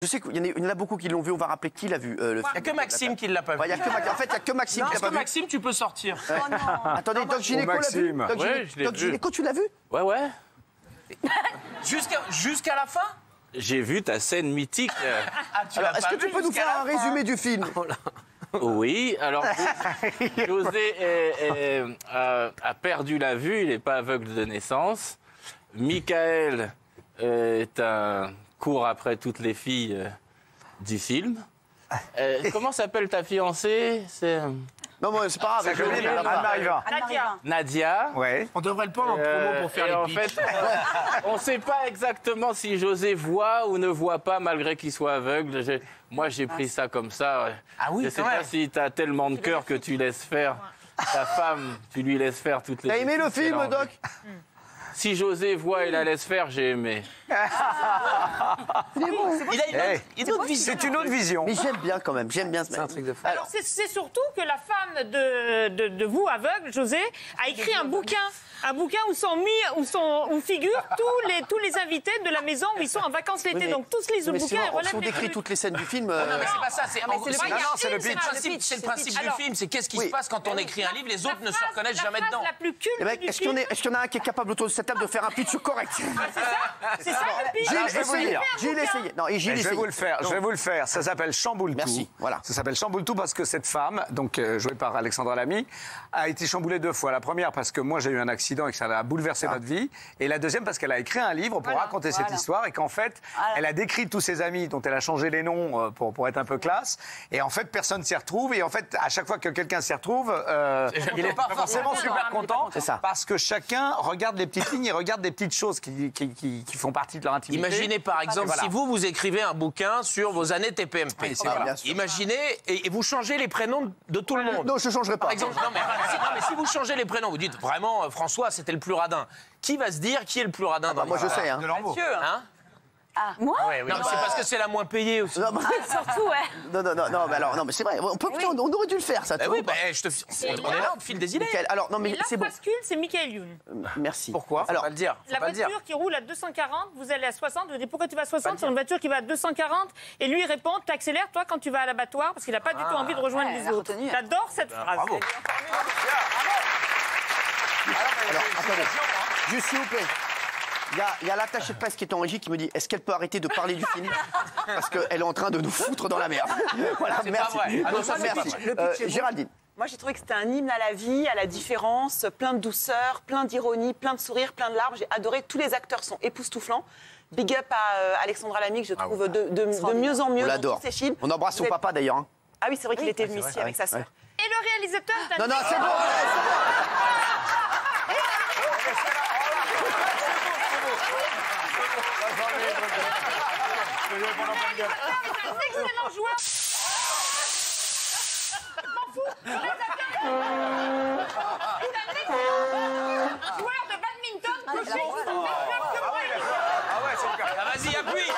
Je sais qu'il y en a beaucoup qui l'ont vu, on va rappeler qui l'a vu. Il n'y a que Maxime qui ne l'a pas vu. En fait, il n'y a que Maxime qui l'a pas vu. Maxime, tu peux sortir. Oh non. Attendez, Doc Gynéco l'a vu. Doc Gynéco, tu l'as vu? Ouais. Jusqu'à la fin? J'ai vu ta scène mythique. Alors, est-ce que tu peux nous faire un résumé du film? Oui, alors José a perdu la vue, il n'est pas aveugle de naissance. Michael court après toutes les filles du film. Comment s'appelle ta fiancée? Non, moi, c'est pas grave. Nadia. Ouais. On devrait le prendre en promo pour faire les en fait, on ne sait pas exactement si José voit ou ne voit pas, malgré qu'il soit aveugle. Moi, j'ai pris ça comme ça. Ah oui, je ne sais pas si tu as tellement de cœur que tu laisses faire ta femme, tu lui laisses faire toutes les... T'as aimé le film, Doc? Si José voit et la laisse faire, j'ai aimé. C'est une autre vision. Mais j'aime bien quand même, j'aime bien. C'est un truc de fou. Alors c'est surtout que la femme de vous, aveugle, José, a écrit un bouquin où figurent tous les invités de la maison où ils sont en vacances l'été. Donc tous les bouquins et relèvent on décrit toutes les scènes du film. Non, mais c'est pas ça. C'est le principe du film. C'est qu'est-ce qui se passe quand on écrit un livre, les autres ne se reconnaissent jamais dedans. La plus culte du film. Est-ce qu'il y en a un qui est capable autour de cette table de faire un pitch correct? C'est ça le pitch. Gilles, essayez. Non, et Gilles, je vais vous le faire. Je vais vous le faire. Ça s'appelle Chamboule-tout. Merci. Voilà. Ça s'appelle Chamboule-tout parce que cette femme, donc jouée par Alexandra Lamy, a été chamboulée 2 fois. La première parce que moi j'ai eu un accident et que ça a bouleversé notre vie, et la deuxième parce qu'elle a écrit un livre pour raconter cette histoire et qu'en fait elle a décrit tous ses amis dont elle a changé les noms pour être un peu classe, et en fait personne s'y retrouve, et en fait à chaque fois que quelqu'un s'y retrouve, il n'est pas forcément super content parce que chacun regarde les petites lignes et regarde des petites choses qui font partie de leur intimité. Imaginez par exemple si vous écrivez un bouquin sur vos années TPMP. Imaginez et vous changez les prénoms de tout le monde. Non, je ne changerai pas. Par exemple, non, mais si vous changez les prénoms, vous dites vraiment François c'était le plus radin. Qui va se dire qui est le plus radin dans moi je sais. De Lambeau. Hein? Ah, moi? Non, c'est parce que c'est la moins payée aussi. Surtout, ouais. Non, mais c'est vrai. On aurait dû le faire, ça. Oui, on est là, on te file des idées. Alors, non, mais la c'est bon. bascule, c'est Michael Youn. Merci. Pourquoi? Alors, pas le dire. La voiture qui roule à 240, vous allez à 60, vous dites pourquoi tu vas à 60 sur une voiture qui va à 240, et lui il répond t'accélères toi quand tu vas à l'abattoir parce qu'il n'a pas du tout envie de rejoindre les autres. J'adore cette phrase. Bravo. Alors, attendez, juste s'il vous plaît. Il y a l'attaché de presse qui est en régie qui me dit est-ce qu'elle peut arrêter de parler du film parce qu'elle est en train de nous foutre dans la merde. Voilà, merci. Merci. Géraldine. Moi, j'ai trouvé que c'était un hymne à la vie, à la différence, plein de douceur, plein d'ironie, plein de sourires, plein de larmes. J'ai adoré. Tous les acteurs sont époustouflants. Big up à Alexandra Lamy, que je trouve de mieux en mieux. On l'adore. On embrasse son papa d'ailleurs. Hein. Ah oui, c'est vrai qu'il était venu ici avec sa sœur. Et le réalisateur... Non, c'est bon. un excellent joueur. M'en fous. Joueur de badminton, coché. Vas-y, appuie.